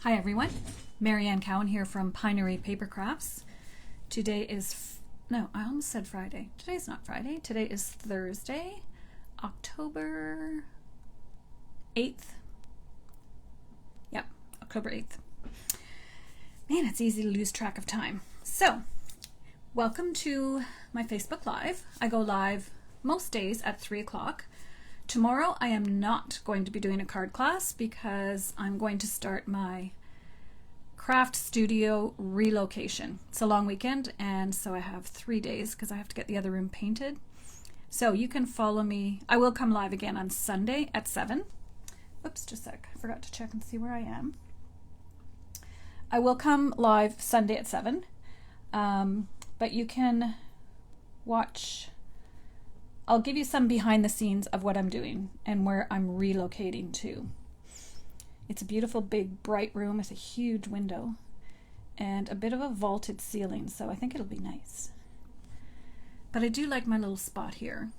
Hi everyone, Marianne Cowan here from Pinery Paper Crafts. Today is, no, I almost said Friday. Today's not Friday. Today is Thursday, October 8th. Yep, October 8th. Man, it's easy to lose track of time. So, welcome to my Facebook Live. I go live most days at 3 o'clock. Tomorrow I am not going to be doing a card class because I'm going to start my craft studio relocation. It's a long weekend and so I have 3 days because I have to get the other room painted. So you can follow me. I will come live again on Sunday at 7. Oops, just a sec. I forgot to check and see where I am. I will come live Sunday at 7, but you can watch. I'll give you some behind the scenes of what I'm doing and where I'm relocating to. It's a beautiful big bright room with a huge window and a bit of a vaulted ceiling, so I think it'll be nice. But I do like my little spot here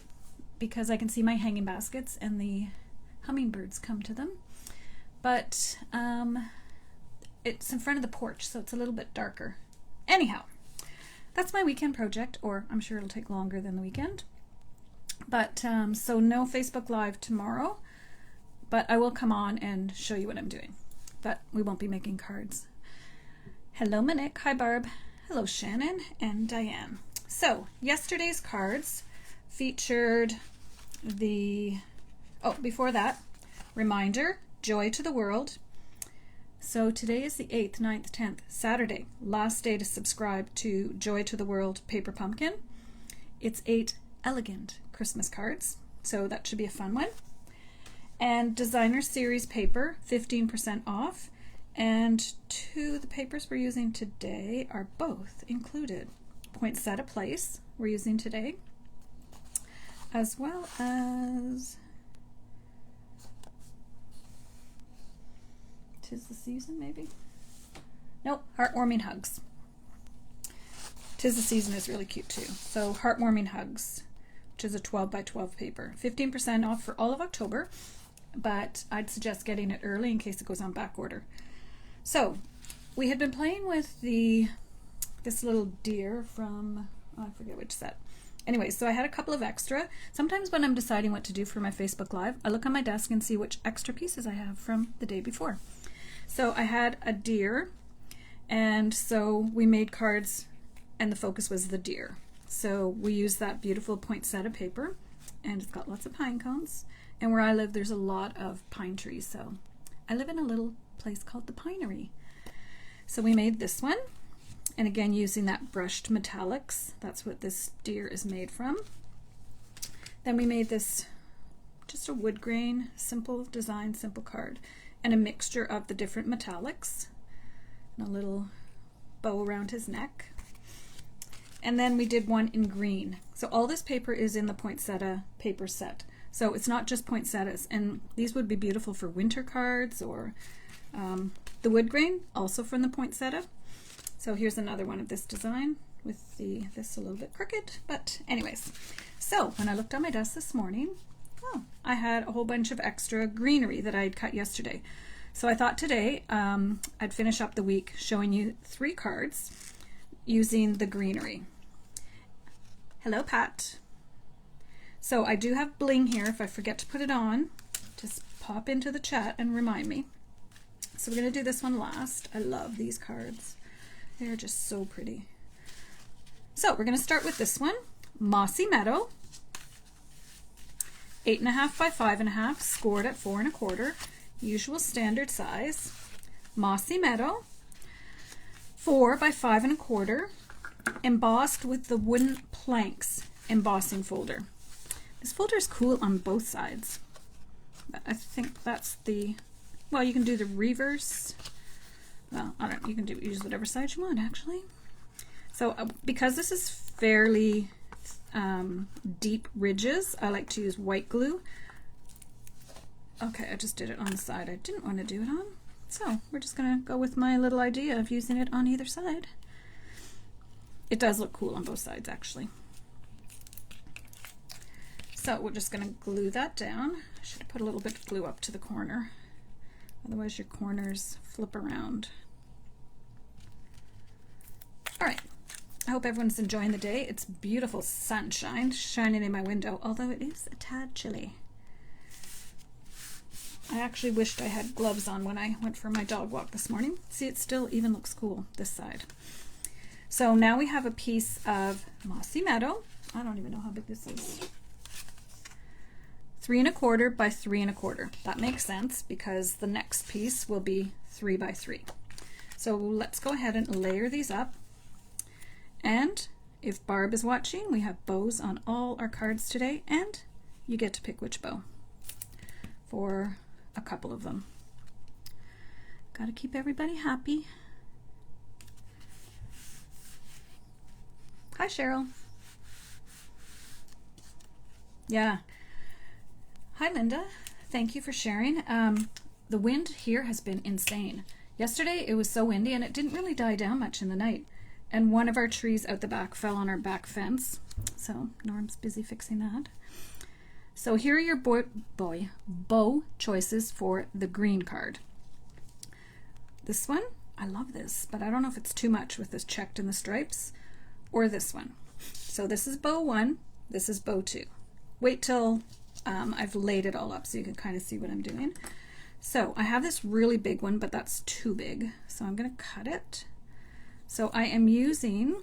because I can see my hanging baskets and the hummingbirds come to them. But it's in front of the porch, so it's a little bit darker. Anyhow, that's my weekend project, or I'm sure it'll take longer than the weekend. But so no Facebook Live tomorrow, but I will come on and show you what I'm doing. But we won't be making cards. Hello, Monique. Hi, Barb. Hello, Shannon and Diane. So yesterday's cards featured the, before that, reminder, Joy to the World. So today is the 8th, 9th, 10th, Saturday, last day to subscribe to Joy to the World Paper Pumpkin. It's 8 elegant Christmas cards, so that should be a fun one. And Designer Series Paper, 15% off. And the papers we're using today are both included. Poinsettia Place we're using today, as well as 'Tis the Season, maybe? Nope, Heartwarming Hugs. 'Tis the Season is really cute too. So Heartwarming Hugs, which is a 12 by 12 paper. 15% off for all of October, but I'd suggest getting it early in case it goes on back order. So we had been playing with this little deer from, I forget which set. Anyway, so I had a couple of extra. Sometimes when I'm deciding what to do for my Facebook Live, I look on my desk and see which extra pieces I have from the day before. So I had a deer, and so we made cards and the focus was the deer. So we used that beautiful poinsettia paper, and it's got lots of pine cones. And where I live, there's a lot of pine trees. So I live in a little place called the Pinery. So we made this one, and again using that brushed metallics. That's what this deer is made from. Then we made this just a wood grain, simple design, simple card, and a mixture of the different metallics, and a little bow around his neck. And then we did one in green. So all this paper is in the poinsettia paper set. So it's not just poinsettias, and these would be beautiful for winter cards, or the wood grain, also from the poinsettia. So here's another one of this design with this a little bit crooked, but anyways. So when I looked on my desk this morning, I had a whole bunch of extra greenery that I had cut yesterday. So I thought today I'd finish up the week showing you 3 cards using the greenery. Hello, Pat. So I do have bling here. If I forget to put it on, just pop into the chat and remind me. So we're going to do this one last. I love these cards. They're just so pretty. So we're going to start with this one, Mossy Meadow, 8.5 by 5.5, scored at 4 1/4, usual standard size. Mossy Meadow, 4 by 5 1/4, embossed with the wooden planks embossing folder. This folder is cool on both sides, but I think that's the, well, you can do the reverse. Well, I don't know, you can use whatever side you want actually. So because this is fairly deep ridges, I like to use white glue. Okay, I just did it on the side I didn't want to do it on. So we're just gonna go with my little idea of using it on either side. It does look cool on both sides actually. So we're just going to glue that down. I should have put a little bit of glue up to the corner Otherwise your corners flip around. All right, I hope everyone's enjoying the day. It's beautiful sunshine shining in my window, although it is a tad chilly. I actually wished I had gloves on when I went for my dog walk this morning. See, it still even looks cool this side. So now we have a piece of Mossy Meadow. I don't even know how big this is. 3 1/4 by 3 1/4. That makes sense because the next piece will be 3 by 3. So let's go ahead and layer these up. And if Barb is watching, we have bows on all our cards today, and you get to pick which bow for a couple of them. Got to keep everybody happy. Hi, Cheryl. Yeah. Hi, Linda. Thank you for sharing. The wind here has been insane. Yesterday it was so windy and it didn't really die down much in the night. And one of our trees out the back fell on our back fence. So Norm's busy fixing that. So here are your bow choices for the green card. This one, I love this, but I don't know if it's too much with this checked in the stripes, or this one. So this is bow 1, this is bow 2. Wait till I've laid it all up so you can kind of see what I'm doing. So I have this really big one, but that's too big. So I'm going to cut it. So I am using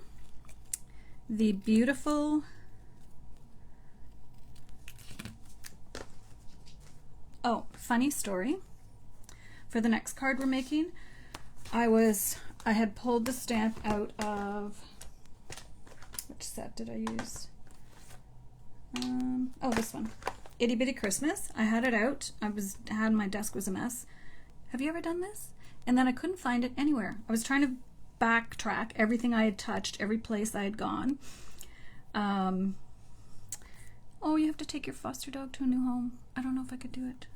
the beautiful, funny story. For the next card we're making, I had pulled the stamp out of, which set did I use? This one, Itty Bitty Christmas. I had it out. My desk was a mess. Have you ever done this? And then I couldn't find it anywhere. I was trying to backtrack everything I had touched, every place I had gone. You have to take your foster dog to a new home. I don't know if I could do it.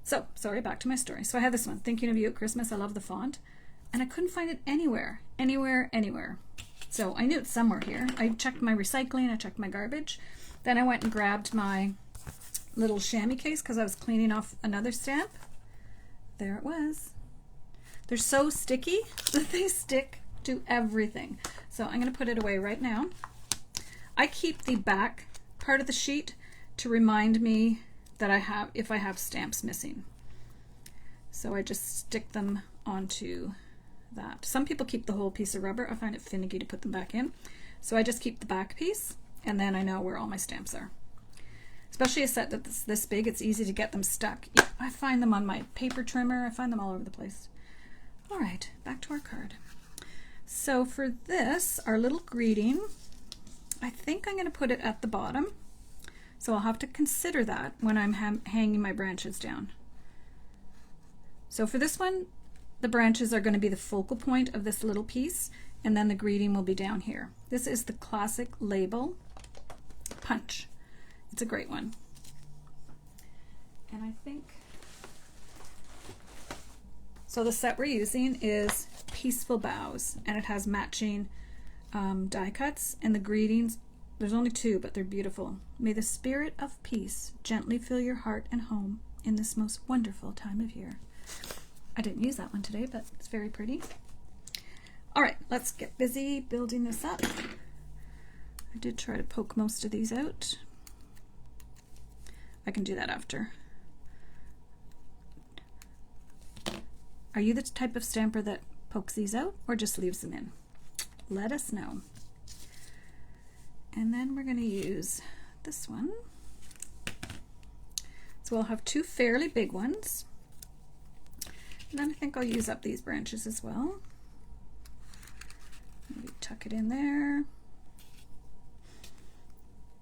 So, sorry, back to my story. So I had this one, Thinking of You at Christmas. I love the font. And I couldn't find it anywhere. So I knew it's somewhere here. I checked my recycling, I checked my garbage. Then I went and grabbed my little chamois case because I was cleaning off another stamp. There it was. They're so sticky that they stick to everything. So I'm going to put it away right now. I keep the back part of the sheet to remind me that if I have stamps missing. So I just stick them onto that. Some people keep the whole piece of rubber. I find it finicky to put them back in. So I just keep the back piece, and then I know where all my stamps are. Especially a set that's this big, it's easy to get them stuck. Yeah, I find them on my paper trimmer. I find them all over the place. All right, back to our card. So for this, our little greeting, I think I'm going to put it at the bottom. So I'll have to consider that when I'm hanging my branches down. So for this one, the branches are going to be the focal point of this little piece, and then the greeting will be down here. This is the classic label punch. It's a great one. And I think, so the set we're using is Peaceful Boughs, and it has matching die cuts, and the greetings, there's only 2, but they're beautiful. May the spirit of peace gently fill your heart and home in this most wonderful time of year. I didn't use that one today, but it's very pretty. All right, let's get busy building this up. I did try to poke most of these out. I can do that after. Are you the type of stamper that pokes these out or just leaves them in? Let us know. And then we're going to use this one. So we'll have 2 fairly big ones. And then I think I'll use up these branches as well. Maybe tuck it in there.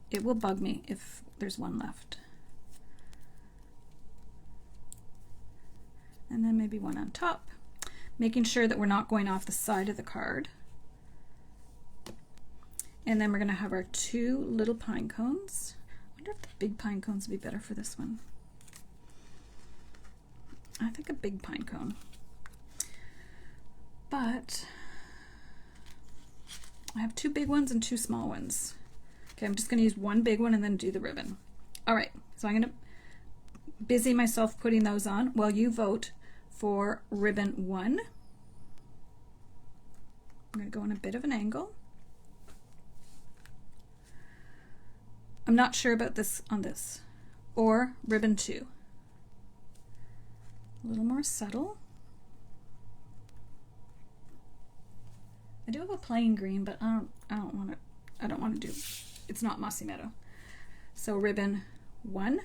It will bug me if there's one left. And then maybe one on top, making sure that we're not going off the side of the card. And then we're going to have our 2 little pine cones. I wonder if the big pine cones would be better for this one. I think a big pine cone. But I have 2 big ones and 2 small ones. Okay, I'm just going to use 1 big one and then do the ribbon. All right, so I'm going to busy myself putting those on while you vote for ribbon 1. I'm going to go in a bit of an angle. I'm not sure about this on this. Or ribbon 2. A little more subtle. I do have a plain green, but I don't want to do, it's not Mossy Meadow. So ribbon 1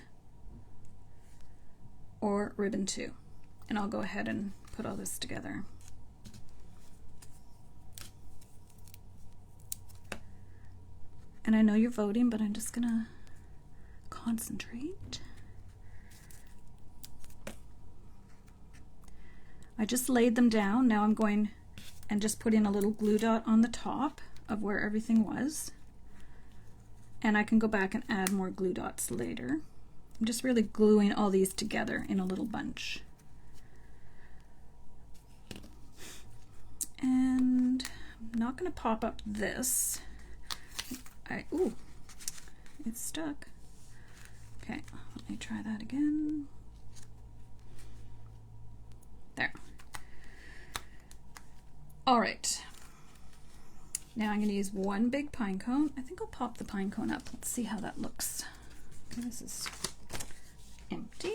or ribbon 2. And I'll go ahead and put all this together. And I know you're voting, but I'm just gonna concentrate. I just laid them down. Now I'm going and just put in a little glue dot on the top of where everything was. And I can go back and add more glue dots later. I'm just really gluing all these together in a little bunch. And I'm not going to pop up this. Ooh, it's stuck. Okay, let me try that again. There. All right. Now I'm going to use one big pine cone. I think I'll pop the pine cone up. Let's see how that looks. Okay, this is empty.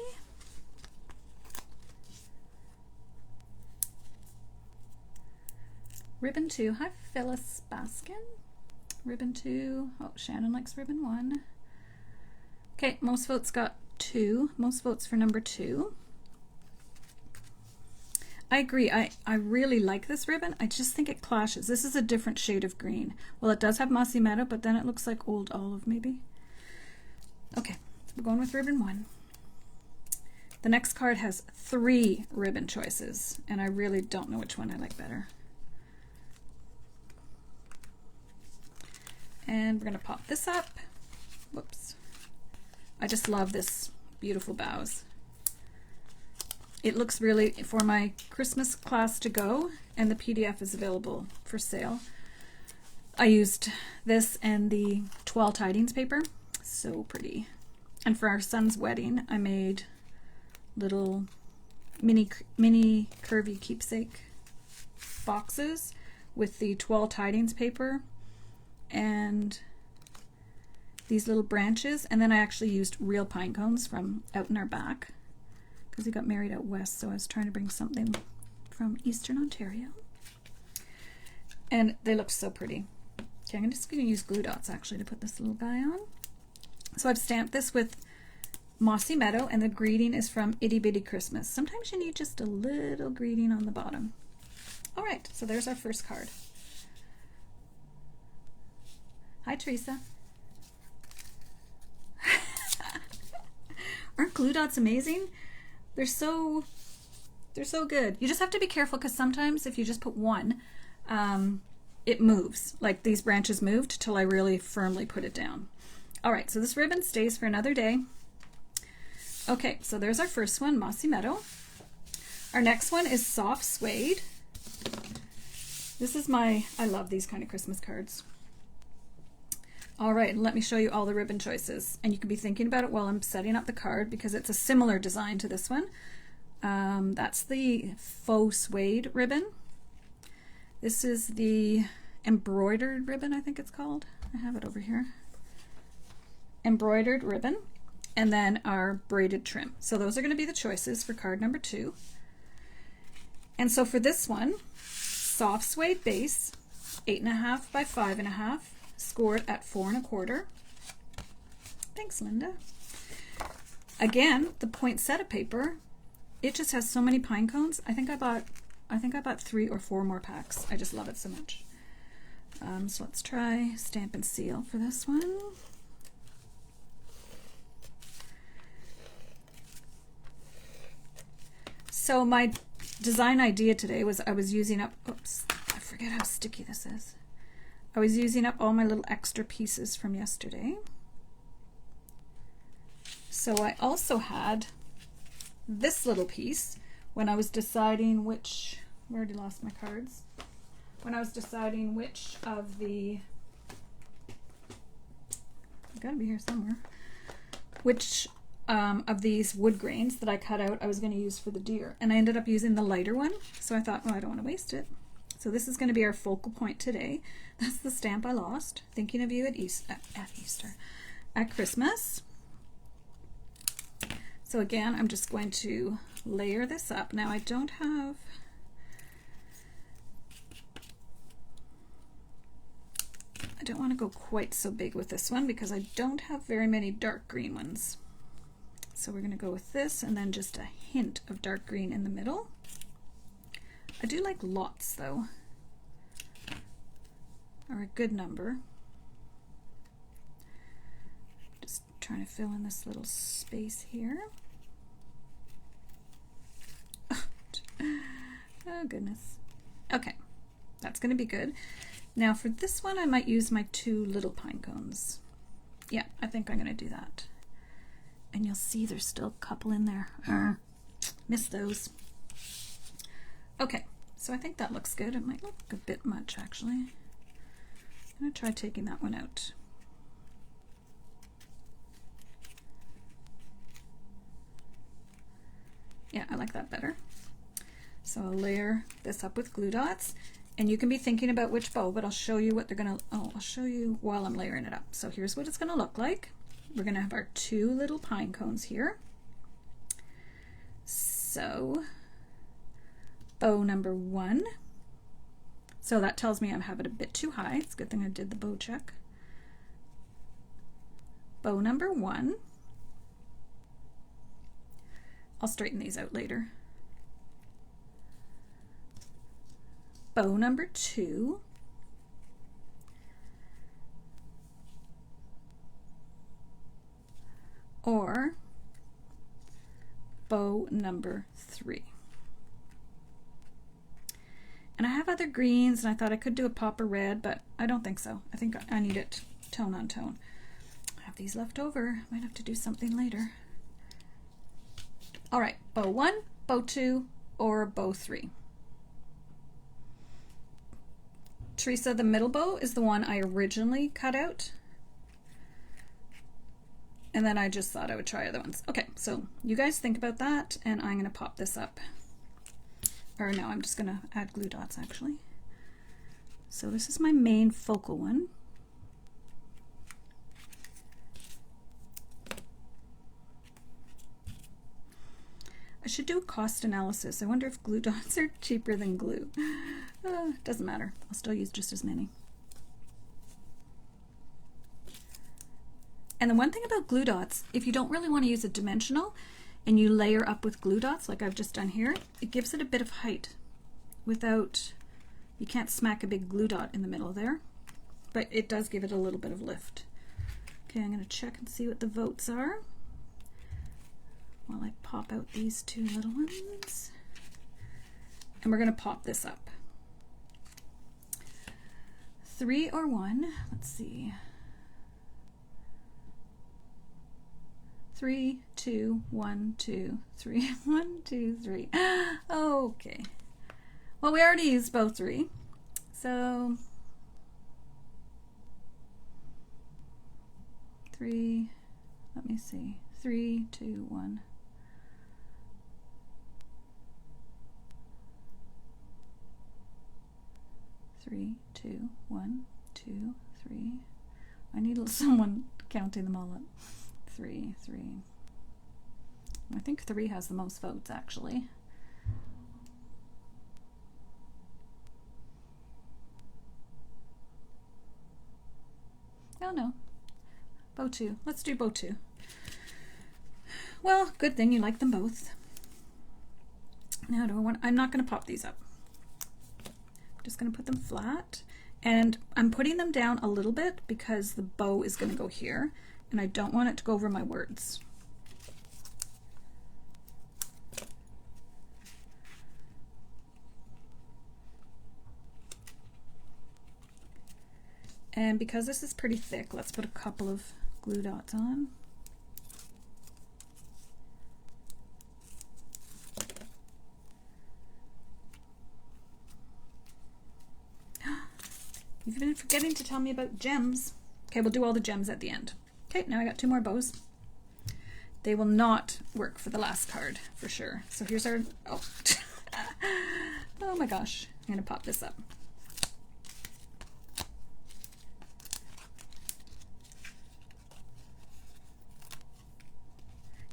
Ribbon 2. Hi, Phyllis Baskin. Ribbon 2. Oh, Shannon likes ribbon 1. Okay, most votes got 2. Most votes for number 2. I agree. I really like this ribbon. I just think it clashes. This is a different shade of green. Well, it does have Mossy Meadow, but then it looks like old olive maybe. Okay, so we're going with ribbon 1. The next card has 3 ribbon choices, and I really don't know which one I like better. And we're going to pop this up. Whoops. I just love this beautiful bows. It looks really for my Christmas class to go, and the PDF is available for sale. I used this and the Toile Tidings paper. So pretty. And for our son's wedding, I made little mini curvy keepsake boxes with the Toile Tidings paper and these little branches, and then I actually used real pine cones from out in our back because he got married out west, so I was trying to bring something from Eastern Ontario, and they look so pretty. Okay, I'm just going to use glue dots actually to put this little guy on. So I've stamped this with Mossy Meadow, and the greeting is from Itty Bitty Christmas. Sometimes you need just a little greeting on the bottom. All right, so there's our first card. Hi, Teresa. Aren't glue dots amazing? They're so good. You just have to be careful because sometimes if you just put one, it moves. Like these branches moved till I really firmly put it down. All right, so this ribbon stays for another day. Okay, so there's our first one, Mossy Meadow. Our next one is Soft Suede. This is I love these kind of Christmas cards. All right, let me show you all the ribbon choices. And you can be thinking about it while I'm setting up the card because it's a similar design to this one. That's the faux suede ribbon. This is the embroidered ribbon, I think it's called. I have it over here. Embroidered ribbon, and then our braided trim. So those are going to be the choices for card number 2. And so for this one, soft suede base, 8.5 by 5.5. Scored at 4 1/4. Thanks, Linda. Again, the poinsettia paper, it just has so many pine cones. I think I bought 3 or 4 more packs. I just love it so much. So let's try Stamp and Seal for this one. So my design idea today was I was using up, oops, I forget how sticky this is. I was using up all my little extra pieces from yesterday. So I also had this little piece when I was deciding which, I already lost my cards, when I was deciding which of the, it's gotta be here somewhere, which of these wood grains that I cut out I was going to use for the deer, and I ended up using the lighter one, so I thought, well, I don't want to waste it. So this is going to be our focal point today. That's the stamp I lost. Thinking of you at Christmas. So again, I'm just going to layer this up. Now I don't want to go quite so big with this one because I don't have very many dark green ones. So we're going to go with this and then just a hint of dark green in the middle. I do like lots though, or a good number. Just trying to fill in this little space here. Oh goodness. Okay, that's going to be good. Now for this one I might use my 2 little pine cones. Yeah, I think I'm going to do that. And you'll see there's still a couple in there. Missed those. Okay, so I think that looks good. It might look a bit much actually. I'm going to try taking that one out. Yeah, I like that better. So I'll layer this up with glue dots, and you can be thinking about which bow, but I'll show you what they're gonna, I'll show you while I'm layering it up. So here's what it's gonna look like. We're gonna have our 2 little pine cones here. So bow number 1. So that tells me I have it a bit too high. It's a good thing I did the bow check. Bow number 1. I'll straighten these out later. Bow number 2. Or bow number 3. And I have other greens, and I thought I could do a pop of red, but I don't think so. I think I need it tone on tone. I have these left over. Might have to do something later. All right, bow 1, bow 2, or bow 3. Teresa, the middle bow is the one I originally cut out. And then I just thought I would try other ones. Okay, so you guys think about that, and I'm going to pop this up. Or no, I'm just going to add glue dots actually. So this is my main focal one. I should do a cost analysis. I wonder if glue dots are cheaper than glue. Doesn't matter. I'll still use just as many. And the one thing about glue dots, if you don't really want to use a dimensional and you layer up with glue dots like I've just done here, it gives it a bit of height without, you can't smack a big glue dot in the middle there, but it does give it a little bit of lift. Okay, I'm going to check and see what the votes are while I pop out these 2 little ones. And we're going to pop this up. 3 or 1, let's see. 3, 2, 1, 2, 3, 1, 2, 3. Okay. Well, we already used both 3. So 3, let me see. 3, 2, 1. 3, 2, 1, 2, 3. I need someone counting them all up. 3, 3. I think 3 has the most votes actually. Oh no. Bow 2. Let's do bow 2. Well, good thing you like them both. Now do I want, I'm not going to pop these up. I'm just going to put them flat, and I'm putting them down a little bit because the bow is going to go here and I don't want it to go over my words. And because this is pretty thick, let's put a couple of glue dots on. You've been forgetting to tell me about gems. Okay, we'll do all the gems at the end. Okay, now I got 2 more bows. They will not work for the last card for sure. So here's our, oh, oh my gosh, I'm gonna pop this up.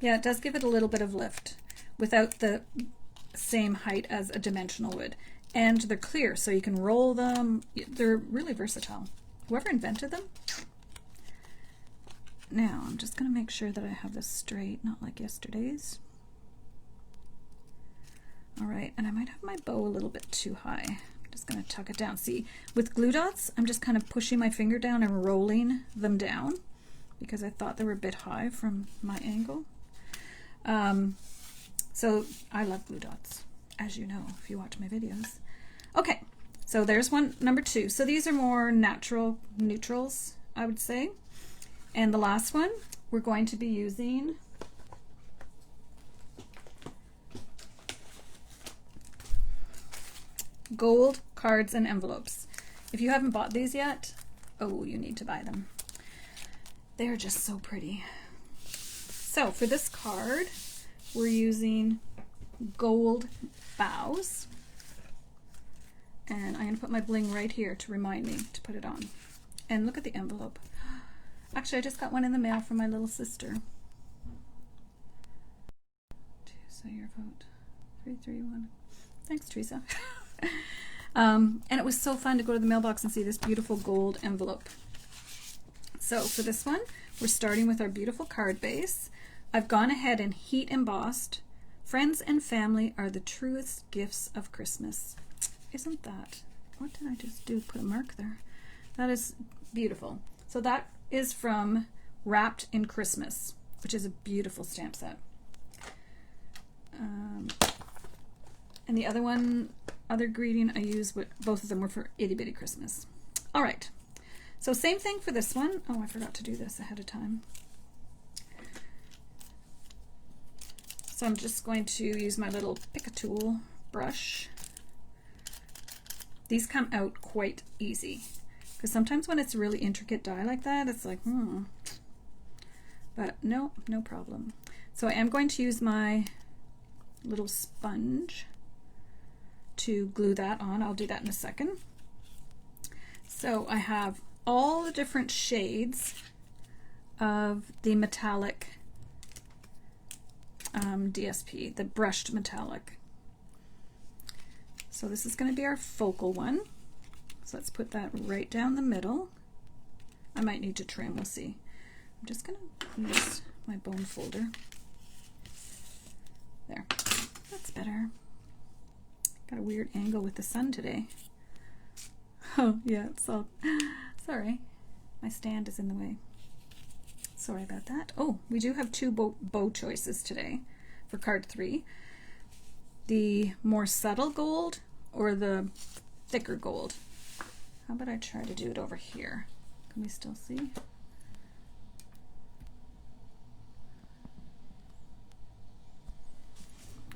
Yeah, it does give it a little bit of lift without the same height as a dimensional would. And they're clear, so you can roll them. They're really versatile. Whoever invented them. Now, I'm just going to make sure that I have this straight, not like yesterday's. All right, and I might have my bow a little bit too high. I'm just going to tuck it down. See, with glue dots, I'm just kind of pushing my finger down and rolling them down because I thought they were a bit high from my angle. So I love glue dots, as you know, if you watch my videos. Okay, so there's one, number 2. So these are more natural neutrals, I would say. And the last one, we're going to be using gold cards and envelopes. If you haven't bought these yet, oh, you need to buy them. They're just so pretty. So for this card, we're using gold bows. And I'm going to put my bling right here to remind me to put it on. And look at the envelope. Actually, I just got one in the mail from my little sister. So your vote. 331. Thanks, Teresa. And it was so fun to go to the mailbox and see this beautiful gold envelope. So for this one, we're starting with our beautiful card base. I've gone ahead and heat embossed. Friends and family are the truest gifts of Christmas. Isn't that? What did I just do? Put a mark there. That is beautiful. So that is from Wrapped in Christmas, which is a beautiful stamp set. And the other one, other greeting I used, both of them were for Itty Bitty Christmas. All right. So same thing for this one. Oh, I forgot to do this ahead of time. So I'm just going to use my little pick-a-tool brush. These come out quite easy because sometimes when it's really intricate die like that, it's like, but no problem. So I am going to use my little sponge to glue that on. I'll do that in a second. So I have all the different shades of the metallic DSP, the brushed metallic. So this is going to be our focal one. So let's put that right down the middle. I might need to trim, we'll see. I'm just going to use my bone folder. There, that's better. Got a weird angle with the sun today. Oh yeah, it's all, sorry, my stand is in the way. Sorry about that. Oh, we do have 2 bow choices today for card 3. The more subtle gold or the thicker gold. How about I try to do it over here? Can we still see?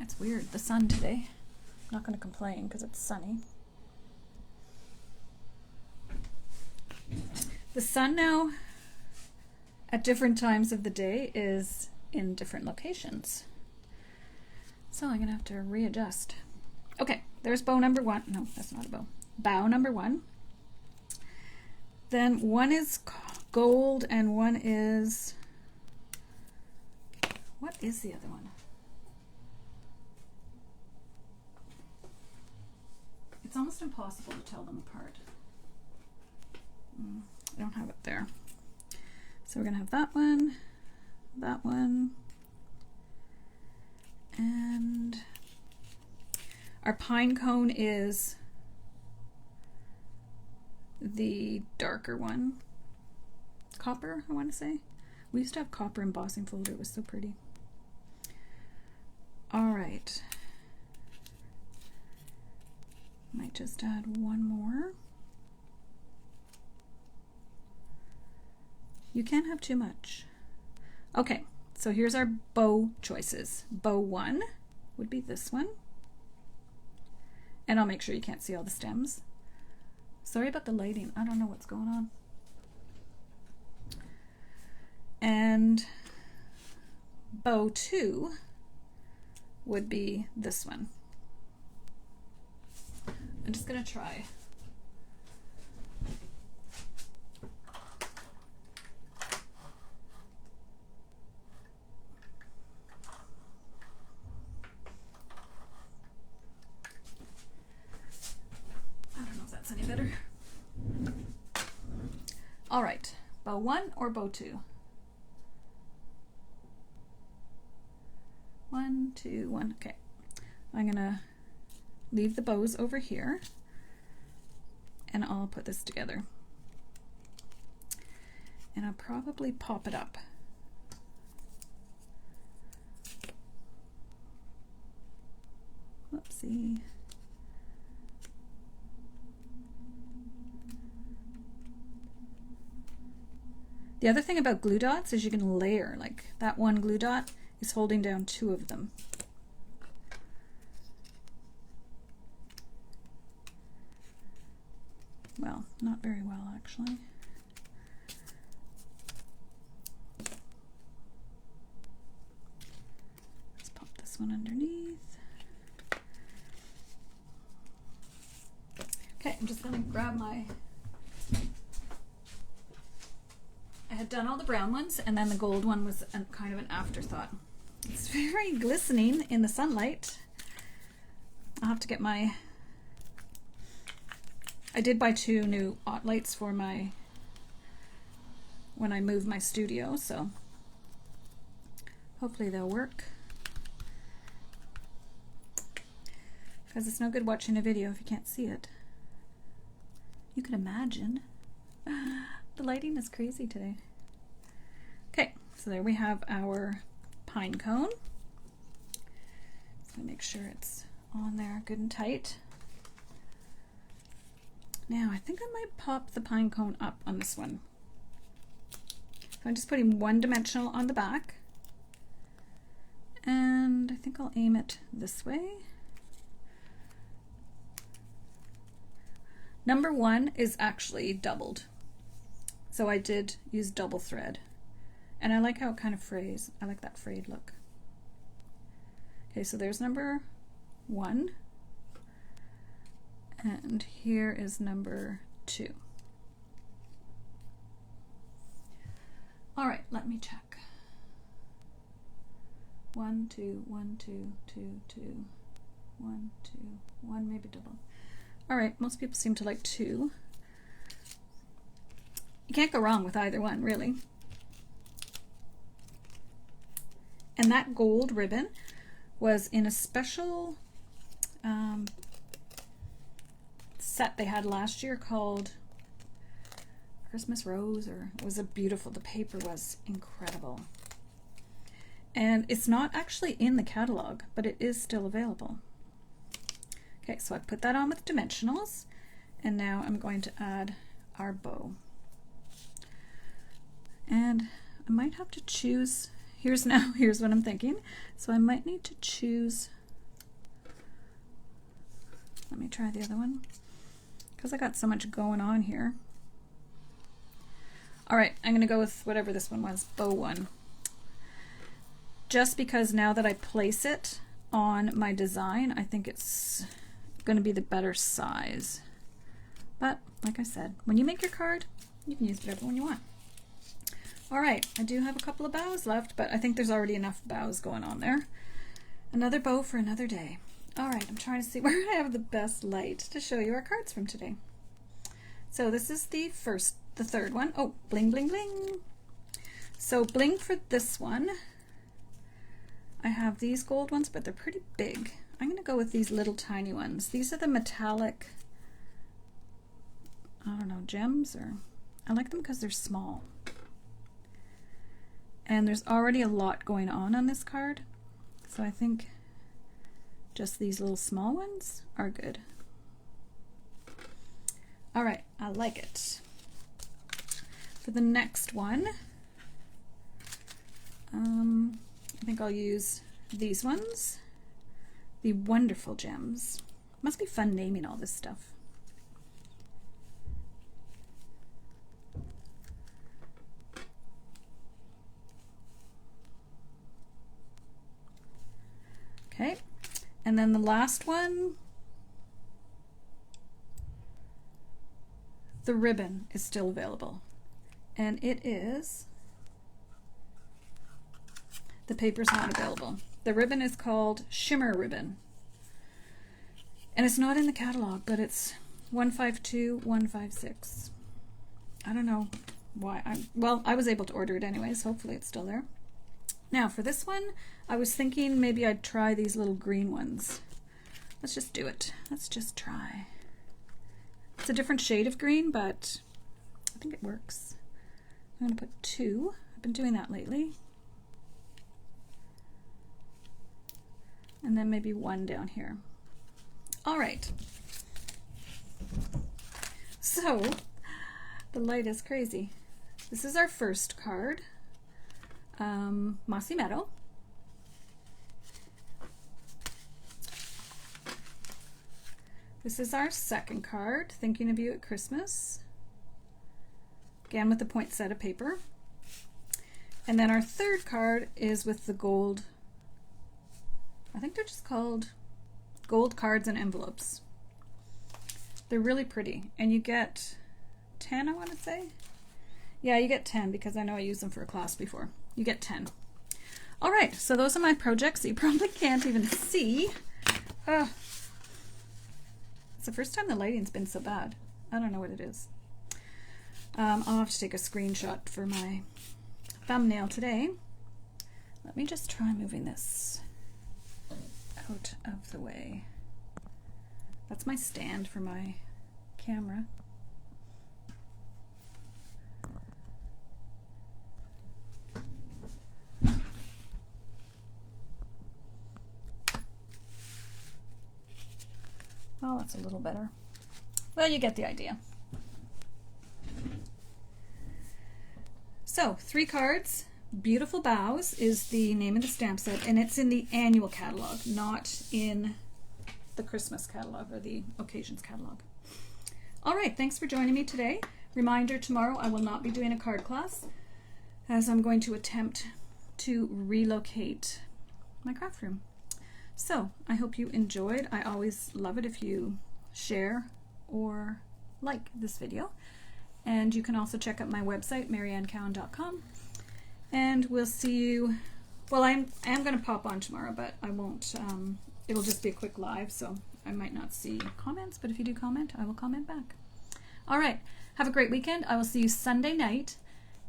It's weird, the sun today. I'm not going to complain because it's sunny. The sun now at different times of the day is in different locations. So I'm going to have to readjust. Okay, there's bow number 1. No, that's not a bow. Bow number 1. Then one is gold and one is, what is the other one? It's almost impossible to tell them apart. I don't have it there. So we're going to have that one, and our pine cone is the darker one. Copper, I want to say. We used to have copper embossing folder. It was so pretty. All right. Might just add one more. You can't have too much. Okay, so here's our bow choices. Bow 1 would be this one. And I'll make sure you can't see all the stems. Sorry about the lighting. I don't know what's going on. And bow 2 would be this one. I'm just gonna try. I don't know if that's any better. All right, bow 1 or bow 2? 1, 2, 1. Okay, I'm gonna leave the bows over here and I'll put this together. And I'll probably pop it up. Whoopsie. The other thing about glue dots is you can layer, like that one glue dot is holding down 2 of them. Well, not very well actually. Let's pop this one underneath. Okay, I'm just gonna grab my, I had done all the brown ones and then the gold one was kind of an afterthought. It's very glistening in the sunlight. I'll have to get my, I did buy 2 new hot lights for my, when I move my studio, so hopefully they'll work. Because it's no good watching a video if you can't see it. You can imagine. The lighting is crazy today. Okay, so there we have our pine cone. Just gonna make sure it's on there good and tight. Now I think I might pop the pine cone up on this one. So I'm just putting 1 dimensional on the back. And I think I'll aim it this way. Number 1 is actually doubled. So I did use double thread. And I like how it kind of frays. I like that frayed look. Okay, so there's number 1. And here is number 2. All right, let me check. 1, 2, 1, 2, 2, 2, 1, 2, 1, maybe double. All right, most people seem to like 2. You can't go wrong with either one, really. And that gold ribbon was in a special set they had last year called Christmas Rose, or it was a beautiful, the paper was incredible. And it's not actually in the catalog, but it is still available. Okay, so I put that on with dimensionals, and now I'm going to add our bow. And I might have to choose, here's what I'm thinking. So I might need to choose, let me try the other one, because I got so much going on here. All right, I'm gonna go with whatever this one was, bow 1. Just because now that I place it on my design, I think it's gonna be the better size. But like I said, when you make your card, you can use whatever one you want. All right, I do have a couple of bows left, but I think there's already enough bows going on there. Another bow for another day. All right, I'm trying to see where I have the best light to show you our cards from today. So this is the third one. Oh, bling, bling, bling. So bling for this one, I have these gold ones, but they're pretty big. I'm gonna go with these little tiny ones. These are the metallic, I don't know, gems, or I like them because they're small. And there's already a lot going on this card, so I think just these little small ones are good. All right, I like it. For the next one, I think I'll use these ones, the wonderful gems. Must be fun naming all this stuff. Okay, and then the last one, the ribbon is still available, and it is, the paper's not available. The ribbon is called Shimmer Ribbon, and it's not in the catalog, but it's 152156. I don't know why. I was able to order it anyways. Hopefully it's still there. Now for this one, I was thinking maybe I'd try these little green ones. Let's just do it. Let's just try. It's a different shade of green, but I think it works. I'm going to put 2. I've been doing that lately. And then maybe 1 down here. All right. So the light is crazy. This is our first card, Mossy Meadow. This is our second card, Thinking of You at Christmas. Again with the poinsettia paper. And then our third card is with the gold, I think they're just called gold cards and envelopes. They're really pretty, and you get 10, I want to say. Yeah, you get 10 because I know I used them for a class before. You get 10. All right, so those are my projects that you probably can't even see. It's the first time the lighting's been so bad. I don't know what it is. I'll have to take a screenshot for my thumbnail today. Let me just try moving this out of the way. That's my stand for my camera. Oh, that's a little better. Well, you get the idea. So, 3 cards. Beautiful Bows is the name of the stamp set, and it's in the annual catalog, not in the Christmas catalog or the occasions catalog. All right, thanks for joining me today. Reminder, tomorrow I will not be doing a card class as I'm going to attempt to relocate my craft room. So I hope you enjoyed. I always love it if you share or like this video. And you can also check out my website, mariannecowan.com. And we'll see you. Well, I am going to pop on tomorrow, but I won't. It'll just be a quick live, so I might not see comments. But if you do comment, I will comment back. All right. Have a great weekend. I will see you Sunday night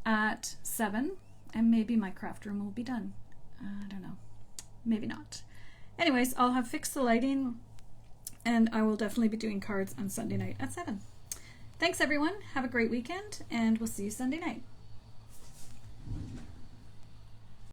at 7. And maybe my craft room will be done. I don't know. Maybe not. Anyways, I'll have fixed the lighting, and I will definitely be doing cards on Sunday night at 7. Thanks, everyone. Have a great weekend, and we'll see you Sunday night.